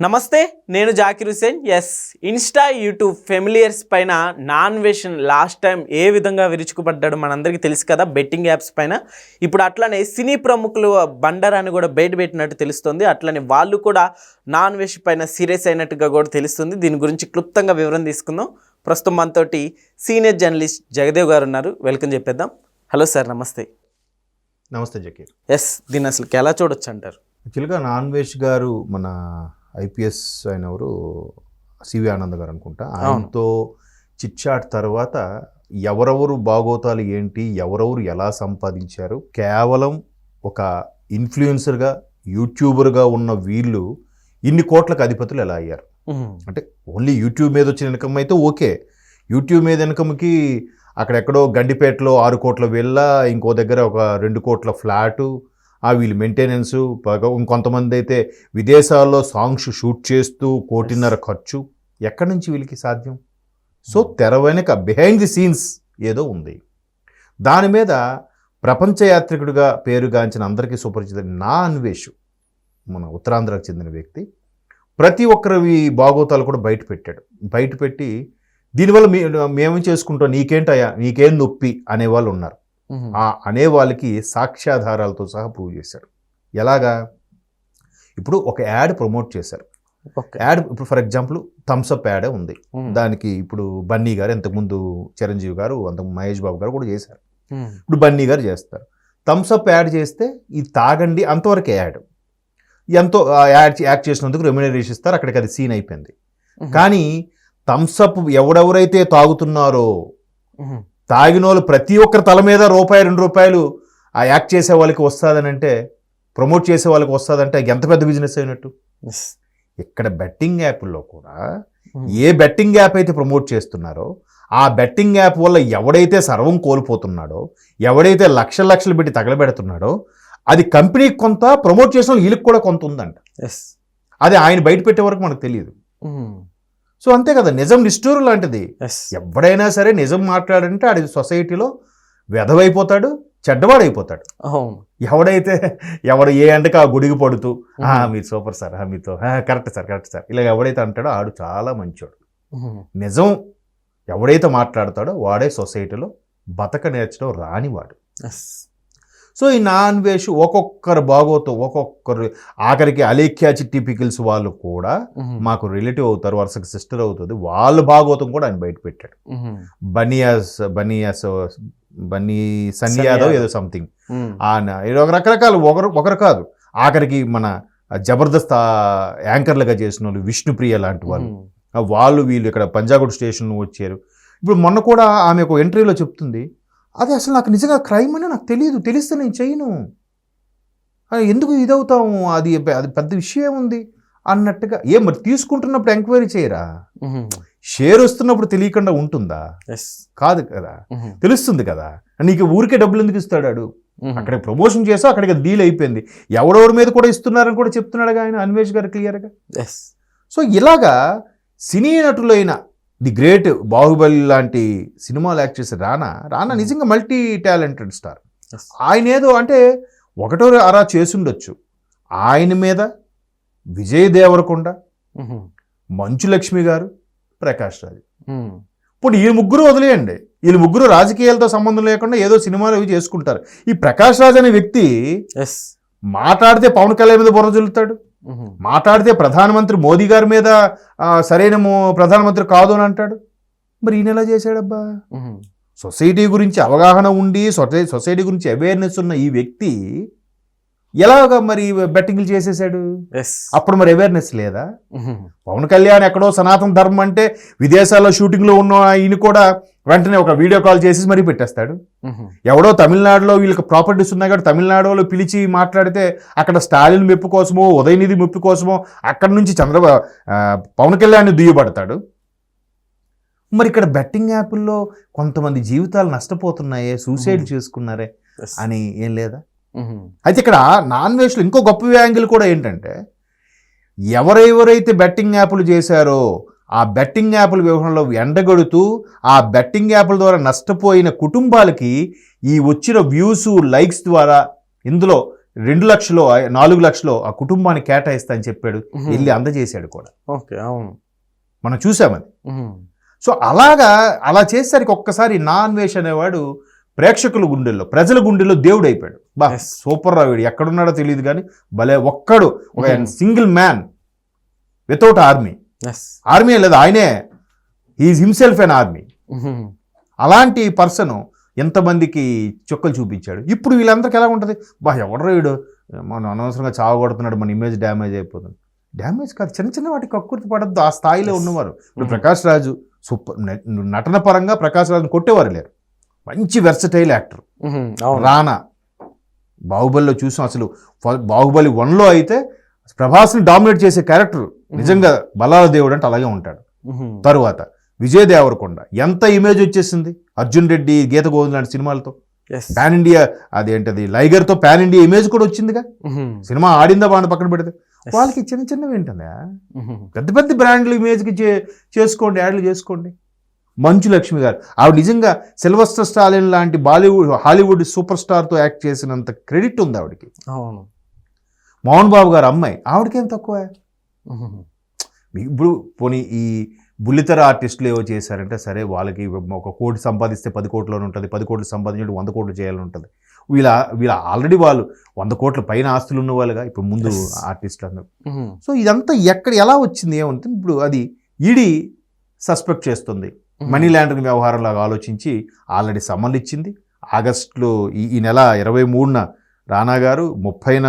నమస్తే, నేను Zakir Hussain. Insta YouTube ఫెమిలియర్స్ పైన నాన్ వెషన్ లాస్ట్ టైం ఏ విధంగా విరుచుకుపడ్డాడు మనందరికీ తెలుసు కదా, బెట్టింగ్ యాప్స్ పైన. ఇప్పుడు అట్లనే సినీ ప్రముఖులు బండారాన్ని కూడా బయట పెట్టినట్టు తెలుస్తుంది. అట్లనే వాళ్ళు కూడా నాన్ వెష్ పైన సీరియస్ అయినట్టుగా కూడా తెలుస్తుంది. దీని గురించి క్లుప్తంగా వివరణ తీసుకుందాం. ప్రస్తుతం మనతోటి సీనియర్ జర్నలిస్ట్ జగదేవ్ గారు ఉన్నారు. వెల్కమ్ చెప్పేద్దాం. హలో సార్, నమస్తే. నమస్తే జకీర్. దీన్ని అసలు ఎలా చూడొచ్చు అంటారు? యాక్చువల్గా నాన్ వెష్ గారు మన ఐపీఎస్ ఆయన ఎవరు, సివి ఆనంద్ గారు అనుకుంటా, ఆయనతో చిట్చాట్ తర్వాత ఎవరెవరు బాగోతాలు ఏంటి, ఎవరెవరు ఎలా సంపాదించారు, కేవలం ఒక ఇన్ఫ్లుయెన్సర్గా యూట్యూబర్గా ఉన్న వీళ్ళు ఇన్ని కోట్లకు అధిపతులు ఎలా అయ్యారు. అంటే ఓన్లీ యూట్యూబ్ మీద వచ్చిన ఇన్కమ్ అయితే ఓకే, యూట్యూబ్ మీద ఇన్కమ్కి అక్కడెక్కడో గండిపేటలో 6 కోట్ల వెళ్ళ, ఇంకో దగ్గర ఒక 2 కోట్ల ఫ్లాటు, వీళ్ళు మెయింటెనెన్సు, ఇంకొంతమంది అయితే విదేశాల్లో సాంగ్స్ షూట్ చేస్తూ 1.5 కోటి ఖర్చు. ఎక్కడి నుంచి వీళ్ళకి సాధ్యం? సో తెర వెనక బిహైండ్ ది సీన్స్ ఏదో ఉంది. దాని మీద ప్రపంచ యాత్రికుడిగా పేరుగాంచిన అందరికీ సుపరిచిత నా అన్వేష్, మన ఉత్తరాంధ్రకు చెందిన వ్యక్తి, ప్రతి ఒక్కరి బాగోతాలు కూడా బయటపెట్టి దీనివల్ల మేమేం చేసుకుంటాం, నీకేంటయ్యా, నీకేం నొప్పి అనేవాళ్ళు ఉన్నారు. అనే వాళ్ళకి సాక్ష్యాధారాలతో సహా ప్రూవ్ చేశారు. ఎలాగా? ఇప్పుడు ఒక యాడ్ ప్రమోట్ చేశారు. యాడ్ ఇప్పుడు ఫర్ ఎగ్జాంపుల్ థమ్స్అప్ యాడే ఉంది. దానికి ఇప్పుడు బన్నీ గారు, ఇంతకుముందు చిరంజీవి గారు, అంతకు మహేష్ బాబు గారు కూడా చేశారు. ఇప్పుడు బన్నీ గారు చేస్తారు. థమ్స్అప్ యాడ్ చేస్తే ఇది తాగండి అంతవరకే యాడ్. ఎంతో యాడ్ చేసినందుకు రెమ్యునరేషన్ ఇస్తారు, అక్కడికి అది సీన్ అయిపోయింది. కానీ థమ్స్అప్ ఎవరెవరైతే తాగుతున్నారో, తాగిన వాళ్ళు ప్రతి ఒక్కరి తల మీద ₹2 ఆ యాక్ట్ చేసే వాళ్ళకి వస్తుందని అంటే, ప్రమోట్ చేసే వాళ్ళకి వస్తుందంటే ఎంత పెద్ద బిజినెస్ అయినట్టు. ఇక్కడ బెట్టింగ్ యాప్ల్లో కూడా ఏ బెట్టింగ్ యాప్ అయితే ప్రమోట్ చేస్తున్నారో ఆ బెట్టింగ్ యాప్ వల్ల ఎవడైతే సర్వం కోల్పోతున్నాడో, ఎవడైతే లక్షలు పెట్టి తగలబెడుతున్నాడో, అది కంపెనీకి కొంత, ప్రమోట్ చేసిన వీళ్ళకి కూడా కొంత ఉందంట. అది ఆయన బయట పెట్టే వరకు మనకు తెలియదు. సో అంతే కదా, నిజం నిష్ఠూరు లాంటిది. ఎవడైనా సరే నిజం మాట్లాడంటే ఆడి సొసైటీలో వెధవైపోతాడు, చెడ్డవాడైపోతాడు. ఎవడు ఏ అంటకి ఆ గుడికి పడుతూ మీరు సూపర్ సార్, మీతో కరెక్ట్ సార్ ఇలా ఎవడైతే అంటాడో ఆడు చాలా మంచోడు. నిజం ఎవడైతే మాట్లాడతాడో వాడే సొసైటీలో బతక నేర్చడం రానివాడు. సో ఈ నాన్ వెష్ ఒక్కొక్కరు బాగోతాం, ఒక్కొక్కరు ఆఖరికి అలేఖ్యా చిట్టి పికిల్స్ వాళ్ళు కూడా మాకు రిలేటివ్ అవుతారు, వరుసకి సిస్టర్ అవుతుంది, వాళ్ళు బాగోతాం కూడా ఆయన బయట పెట్టాడు. బన్నీ సన్నీ యాదవ్ ఏదో సంథింగ్, రకరకాలు, ఒకరు కాదు, ఆఖరికి మన జబర్దస్త్ యాంకర్లుగా చేసిన వాళ్ళు విష్ణుప్రియ లాంటి వాళ్ళు వీళ్ళు ఇక్కడ పంజాగుట్ స్టేషన్ వచ్చారు. ఇప్పుడు మొన్న కూడా ఆమె ఒక ఇంటర్వ్యూలో చెప్తుంది, అది అసలు నాకు నిజంగా క్రైమ్ అని నాకు తెలియదు, తెలిస్తే నేను చేయను, ఎందుకు ఇదవుతాము, అది పెద్ద విషయం ఉంది అన్నట్టుగా. మరి తీసుకుంటున్నప్పుడు ఎంక్వైరీ చేయరా? షేర్ వస్తున్నప్పుడు తెలియకుండా ఉంటుందా? కాదు కదా, తెలుస్తుంది కదా. నీకు ఊరికే డబ్బులు ఎందుకు ఇస్తాడు? అక్కడ ప్రమోషన్ చేసా, అక్కడికి డీల్ అయిపోయింది. ఎవరెవరి మీద కూడా ఇస్తున్నారని కూడా చెప్తున్నాడుగా ఆయన, అన్వేష్ గారు క్లియర్గా. సో ఇలాగా సినీ నటులైన ది గ్రేట్ బాహుబలి లాంటి సినిమాలు యాక్ట్ చేసే రానా నిజంగా మల్టీ టాలెంటెడ్ స్టార్. ఆయన ఏదో అంటే ఒకటో అరా చేసుండొచ్చు. ఆయన మీద విజయ్ దేవరకొండ, మంచు లక్ష్మి గారు, ప్రకాష్ రాజ్, ఇప్పుడు ఈ ముగ్గురు వదిలేయండి, వీళ్ళు ముగ్గురు రాజకీయాలతో సంబంధం లేకుండా ఏదో సినిమాలు అవి చేసుకుంటారు. ఈ ప్రకాష్ రాజ్ అనే వ్యక్తి మాట్లాడితే పవన్ కళ్యాణ్ మీద బుర్ర జల్లుతాడు, మాట్లాడితే ప్రధానమంత్రి మోదీ గారి మీద సరైన ప్రధానమంత్రి కాదు అని అంటాడు. మరి ఈయన ఎలా చేశాడబ్బా? సొసైటీ గురించి అవగాహన ఉండి, సొసైటీ గురించి అవేర్నెస్ ఉన్న ఈ వ్యక్తి ఎలాగా మరి బెట్టింగ్లు చేసేసాడు? అప్పుడు మరి అవేర్నెస్ లేదా? పవన్ కళ్యాణ్ ఎక్కడో సనాతన ధర్మం అంటే విదేశాల్లో షూటింగ్లో ఉన్న ఈయన కూడా వెంటనే ఒక వీడియో కాల్ చేసి మరీ పెట్టేస్తాడు. ఎవడో తమిళనాడులో వీళ్ళకి ప్రాపర్టీస్ ఉన్నాయి కాబట్టి తమిళనాడులో పిలిచి మాట్లాడితే అక్కడ స్టాలిన్ మెప్పు కోసమో, ఉదయనిధి మెప్పు కోసమో అక్కడి నుంచి పవన్ కళ్యాణ్ దుయ్యబడతాడు. మరి ఇక్కడ బెట్టింగ్ యాప్ల్లో కొంతమంది జీవితాలు నష్టపోతున్నాయే, సూసైడ్ చేసుకున్నారే అని ఏం లేదా? అయితే ఇక్కడ నాన్ వెష్లో ఇంకో గొప్ప యాంగిల్ కూడా ఏంటంటే, ఎవరెవరైతే బెట్టింగ్ యాప్లు చేశారో ఆ బెట్టింగ్ యాప్ల వ్యవహారంలో ఎండగడుతూ ఆ బెట్టింగ్ యాప్ల ద్వారా నష్టపోయిన కుటుంబాలకి ఈ వచ్చిన వ్యూస్, లైక్స్ ద్వారా ఇందులో 2 లక్షలు 4 లక్షలు ఆ కుటుంబానికి కేటాయిస్తా అని చెప్పాడు, వెళ్ళి అందజేశాడు కూడా. ఓకే, అవును, మనం చూసామని. సో అలా చేసేసరికి ఒక్కసారి నాన్వేష్ అనేవాడు ప్రేక్షకుల గుండెల్లో, ప్రజల గుండెల్లో దేవుడు అయిపోయాడు. బా Yes. సూపర్ రా, వీడు ఎక్కడున్నాడో తెలియదు కానీ భలే ఒక్కడు, ఒక సింగిల్ మ్యాన్ వితౌట్ ఆర్మీ లేదు, ఆయనే ఈజ్ హిమ్సెల్ఫ్ అన్ ఆర్మీ. అలాంటి పర్సన్ ఎంతమందికి చుక్కలు చూపించాడు. ఇప్పుడు వీళ్ళందరికీ ఎలా ఉంటుంది, బా ఎవడరా వీడు, మనం అనవసరంగా చావగొడుతున్నాడు, మన ఇమేజ్ డ్యామేజ్ అయిపోతుంది. డ్యామేజ్ కాదు, చిన్న చిన్న వాటికి కక్కుర్తి పడద్దు. ఆ స్థాయిలో ఉన్నవారు ఇప్పుడు ప్రకాష్ రాజు సూపర్ నటన పరంగా ప్రకాష్ రాజుని కొట్టేవారు లేరు. మంచి వెర్సటైల్ యాక్టర్. రానా బాహుబలిలో చూసాం, అసలు బాహుబలి 1లో అయితే ప్రభాస్ని డామినేట్ చేసే క్యారెక్టర్ నిజంగా బలాల దేవుడు అంటే అలాగే ఉంటాడు. తరువాత విజయ్ దేవరకొండ ఎంత ఇమేజ్ వచ్చేసింది, అర్జున్ రెడ్డి, గీత గోవింద్ లాంటి సినిమాలతో పాన్ ఇండియా, అదేంటది లైగర్తో పాన్ ఇండియా ఇమేజ్ కూడా వచ్చిందిగా. సినిమా ఆడిందా బాగా పక్కన పెడితే, వాళ్ళకి చిన్న చిన్నవి ఏంటందా, పెద్ద పెద్ద బ్రాండ్లు ఇమేజ్కి చేసుకోండి, యాడ్లు చేసుకోండి. మంచు లక్ష్మి గారు, ఆవిడ నిజంగా సిల్వస్టర్ స్టాలిన్ లాంటి హాలీవుడ్ సూపర్ స్టార్తో యాక్ట్ చేసినంత క్రెడిట్ ఉంది ఆవిడకి. మోహన్ బాబు గారు అమ్మాయి, ఆవిడకేం తక్కువ. ఇప్పుడు పోనీ ఈ బుల్లితెర ఆర్టిస్టులు ఏవో చేశారంటే సరే, వాళ్ళకి 1 కోటి సంపాదిస్తే 10 కోట్లోనే ఉంటుంది, 10 కోట్లు సంపాదించి 100 కోట్లు చేయాలని ఉంటుంది. వీళ్ళ ఆల్రెడీ వాళ్ళు 100 కోట్ల పైన ఆస్తులు ఉన్న వాళ్ళుగా ఇప్పుడు ముందు ఆర్టిస్టులు అందరూ. సో ఇదంతా ఎలా వచ్చింది ఏమంటుంది, ఇప్పుడు అది ఈడీ సస్పెక్ట్ చేస్తుంది. మనీ లాండరింగ్ వ్యవహారంలాగా ఆలోచించి ఆల్రెడీ సమ్మన్లు ఇచ్చింది. ఆగస్టులో ఈ నెల 23న రానా గారు, 30న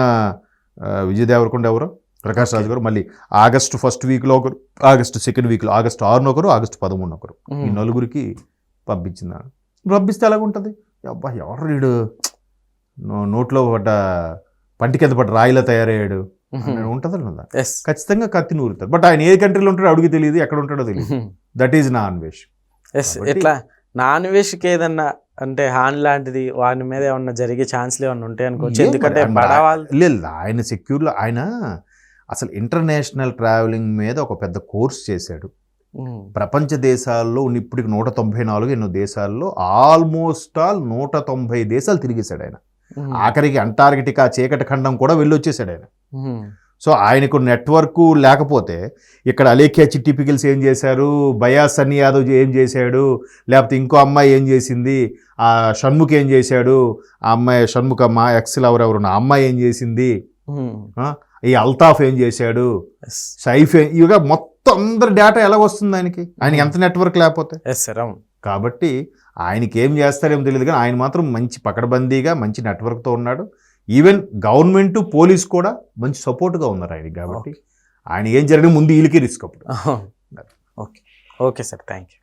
విజయ్ దేవరకొండ ఎవరో ప్రకాష్ రాజు గారు, మళ్ళీ ఆగస్టు 1st వీక్లో ఒకరు, ఆగస్టు 2nd వీక్లో, ఆగస్టు 6న ఒకరు, ఆగస్టు 13న ఒకరు, ఈ 4గురికి పంపించింది. పంపిస్తే ఎలాగుంటుంది, అబ్బా ఎవరు వీడు నోట్లో పడ్డ పంటి కింద పడ్డ రాయిలా తయారయ్యాడు ఉంటుంది కదా. ఖచ్చితంగా కత్తి నూరుతారు. బట్ ఆయన ఏ కంట్రీలో ఉంటాడో అడుగు తెలియదు, ఎక్కడ ఉంటాడో తెలియదు. That is nonveg. ఎట్లా నాన్వేష్కి ఏదన్నా అంటే హాన్ లాంటిది వాని మీద ఏమన్నా జరిగే ఛాన్స్లు ఏమన్నా ఉంటాయి అనుకోవచ్చు. ఎందుకంటే లేదు, ఆయన సెక్యూర్లో ఆయన అసలు ఇంటర్నేషనల్ ట్రావెలింగ్ మీద ఒక పెద్ద కోర్స్ చేశాడు. ప్రపంచ దేశాల్లో ఇప్పటికి 194 ఎన్నో దేశాల్లో ఆల్మోస్ట్ 190 దేశాలు తిరిగేశాడు ఆయన. ఆఖరికి అంటార్కిటికా చీకటి ఖండం కూడా వెళ్ళి వచ్చేసాడు ఆయన. సో ఆయనకు నెట్వర్క్ లేకపోతే ఇక్కడ అలేఖ్యా చిట్టి పికిల్స్ ఏం చేశారు, బయా సన్నీ యాదవ్ ఏం చేశాడు, లేకపోతే ఇంకో అమ్మాయి ఏం చేసింది, ఆ షణ్ముఖ్ ఏం చేశాడు, ఆ అమ్మాయి షణ్ముఖ్ అమ్మ ఎక్స్ఎల్ ఎవరెవరు ఆ అమ్మాయి ఏం చేసింది, ఈ అల్తాఫ్ ఏం చేశాడు, సైఫ్ ఇవిగా మొత్తం అందరి డేటా ఎలా వస్తుంది ఆయనకి ఎంత నెట్వర్క్ లేకపోతే. కాబట్టి ఆయనకి ఏం చేస్తారేమో తెలియదు కానీ ఆయన మాత్రం మంచి పకడ్బందీగా మంచి నెట్వర్క్తో ఉన్నాడు. ఈవెన్ గవర్నమెంట్ పోలీస్ కూడా మంచి సపోర్ట్గా ఉన్నారు ఆయనకి. కాబట్టి ఆయన ఏం జరిగినా ముందు వీళ్ళకి రిస్క్ అప్పుడు. Okay sir, thank you.